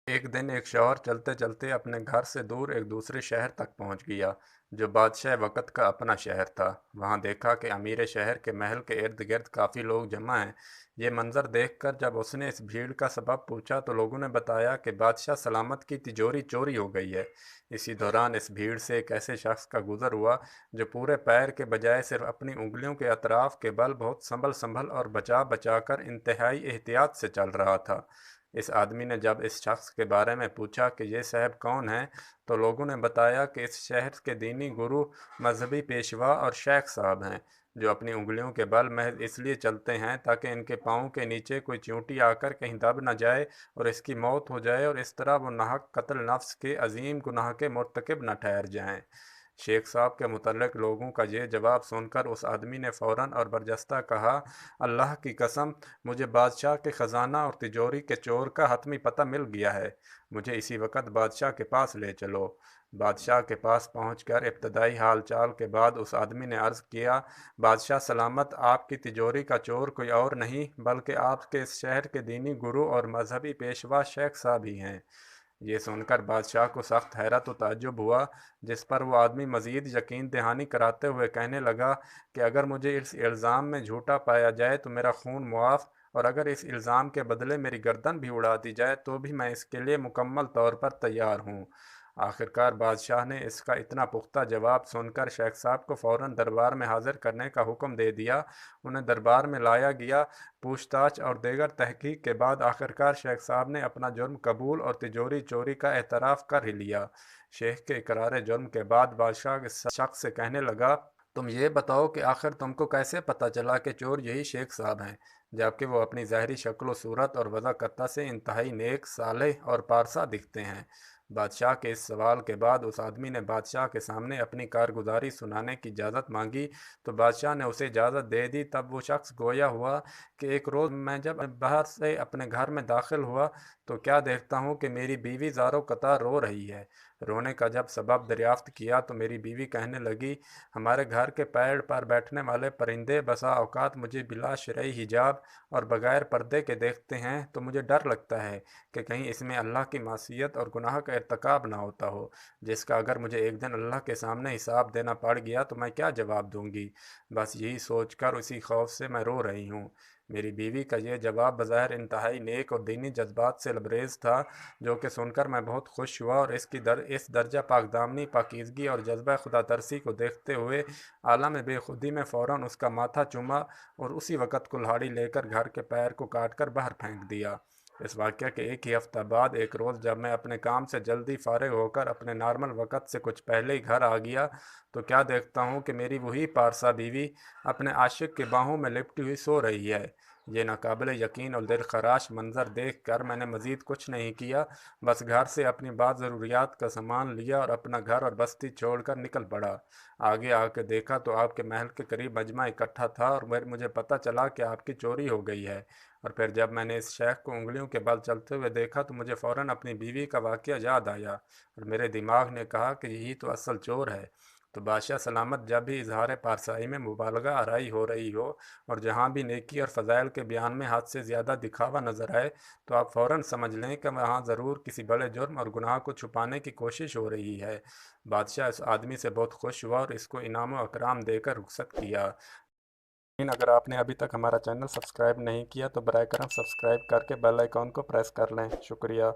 एक दिन एक शौहर चलते चलते अपने घर से दूर एक दूसरे शहर तक पहुंच गया, जो बादशाह वक़्त का अपना शहर था। वहां देखा कि अमीर शहर के महल के इर्द गिर्द काफ़ी लोग जमा हैं। ये मंजर देखकर जब उसने इस भीड़ का सबब पूछा तो लोगों ने बताया कि बादशाह सलामत की तिजोरी चोरी हो गई है। इसी दौरान इस भीड़ से एक ऐसे शख्स का गुजर हुआ जो पूरे पैर के बजाय सिर्फ अपनी उंगलियों के अतराफ के बल बहुत संभल संभल और बचा बचा कर इंतहाई एहतियात से चल रहा था। इस आदमी ने जब इस शख्स के बारे में पूछा कि ये साहब कौन है, तो लोगों ने बताया कि इस शहर के दीनी गुरु, मजहबी पेशवा और शेख साहब हैं, जो अपनी उंगलियों के बल महज इसलिए चलते हैं ताकि इनके पाँव के नीचे कोई चींटी आकर कहीं दब न जाए और इसकी मौत हो जाए और इस तरह वो नाहक कत्ल नफ्स के अजीम गुनाह के मुर्तकिब न ठहर जाएं। शेख साहब के मुतल्लिक लोगों का ये जवाब सुनकर उस आदमी ने फ़ौरन और बरजस्ता कहा, अल्लाह की कसम, मुझे बादशाह के ख़जाना और तिजोरी के चोर का हतमी पता मिल गया है। मुझे इसी वक्त बादशाह के पास ले चलो। बादशाह के पास पहुंचकर इब्तदाई हाल चाल के बाद उस आदमी ने अर्ज़ किया, बादशाह सलामत, आपकी तिजोरी का चोर कोई और नहीं बल्कि आपके इस शहर के दीनी गुरु और मजहबी पेशवा शेख साहब ही हैं। ये सुनकर बादशाह को सख्त हैरत व ताज्जुब हुआ, जिस पर वो आदमी मज़ीद यकीन दहानी कराते हुए कहने लगा कि अगर मुझे इस इल्ज़ाम में झूठा पाया जाए तो मेरा खून मुआफ़, और अगर इस इल्ज़ाम के बदले मेरी गर्दन भी उड़ा दी जाए तो भी मैं इसके लिए मुकम्मल तौर पर तैयार हूँ। आखिरकार बादशाह ने इसका इतना पुख्ता जवाब सुनकर शेख साहब को फ़ौरन दरबार में हाजिर करने का हुक्म दे दिया। उन्हें दरबार में लाया गया। पूछताछ और दीगर तहकीक के बाद आखिरकार शेख साहब ने अपना जुर्म कबूल और तिजोरी चोरी का एतराफ़ कर ही लिया। शेख के इकरार जुर्म के बाद बादशाह इस शख्स से कहने लगा, तुम ये बताओ कि आखिर तुमको कैसे पता चला कि चोर यही शेख साहब हैं, जबकि वो अपनी ज़ाहरी शक्ल व सूरत और वज़ाकता से इंतहाई नेक, सालेह और पारसा दिखते हैं। बादशाह के इस सवाल के बाद उस आदमी ने बादशाह के सामने अपनी कारगुजारी सुनाने की इजाज़त मांगी, तो बादशाह ने उसे इजाज़त दे दी। तब वो शख्स गोया हुआ कि एक रोज़ मैं जब बाहर से अपने घर में दाखिल हुआ तो क्या देखता हूँ कि मेरी बीवी ज़ारो कतार रो रही है। रोने का जब सबब दरियाफ्त किया तो मेरी बीवी कहने लगी, हमारे घर के पेड़ पर बैठने वाले परिंदे बसा औकात मुझे बिला शरई हिजाब और बगैर पर्दे के देखते हैं तो मुझे डर लगता है कि कहीं इसमें अल्लाह की मासियत और गुनाह का इर्तकाब ना होता हो, जिसका अगर मुझे एक दिन अल्लाह के सामने हिसाब देना पड़ गया तो मैं क्या जवाब दूंगी। बस यही सोचकर उसी खौफ से मैं रो रही हूँ। मेरी बीवी का यह जवाब बज़ाहिर इंतहाई नेक और दीनी जज्बात से लबरेज़ था, जो कि सुनकर मैं बहुत खुश हुआ और इस दर्जा पाकदामनी, पाकीज़गी और जज्बा खुदा तरसी को देखते हुए आलम बेखुदी में फ़ौरन उसका माथा चूमा और उसी वक़्त कुल्हाड़ी लेकर घर के पैर को काट कर बाहर फेंक दिया। इस वाक़या के एक ही हफ्ता बाद एक रोज़ जब मैं अपने काम से जल्दी फ़ारिग होकर अपने नॉर्मल वक़्त से कुछ पहले ही घर आ गया तो क्या देखता हूँ कि मेरी वही पारसा बीवी अपने आशिक की बाहों में लिपटी हुई सो रही है। ये नाकाबिल यकीन और दिल खराश मंज़र देख कर मैंने मज़ीद कुछ नहीं किया, बस घर से अपनी बाद ज़रूरियात का सामान लिया और अपना घर और बस्ती छोड़कर निकल पड़ा। आगे आकर देखा तो आपके महल के करीब मजमा इकट्ठा था और मुझे पता चला कि आपकी चोरी हो गई है। और फिर जब मैंने इस शेख को उंगलियों के बल चलते हुए देखा तो मुझे फ़ौरन अपनी बीवी का वाक़या याद आया और मेरे दिमाग ने कहा कि यही तो असल चोर है। तो बादशाह सलामत, जब भी इजहार पारसाई में मुबालगा आराई हो रही हो और जहाँ भी नेकी और फ़ज़ाइल के बयान में हद से ज़्यादा दिखावा नज़र आए तो आप फ़ौरन समझ लें कि वहाँ ज़रूर किसी बड़े जुर्म और गुनाह को छुपाने की कोशिश हो रही है। बादशाह इस आदमी से बहुत खुश हुआ और इसको इनाम व अकराम देकर रुखसत किया। लेकिन अगर आपने अभी तक हमारा चैनल सब्सक्राइब नहीं किया तो बराए करम सब्सक्राइब करके बेल आइकॉन को प्रेस कर लें। शुक्रिया।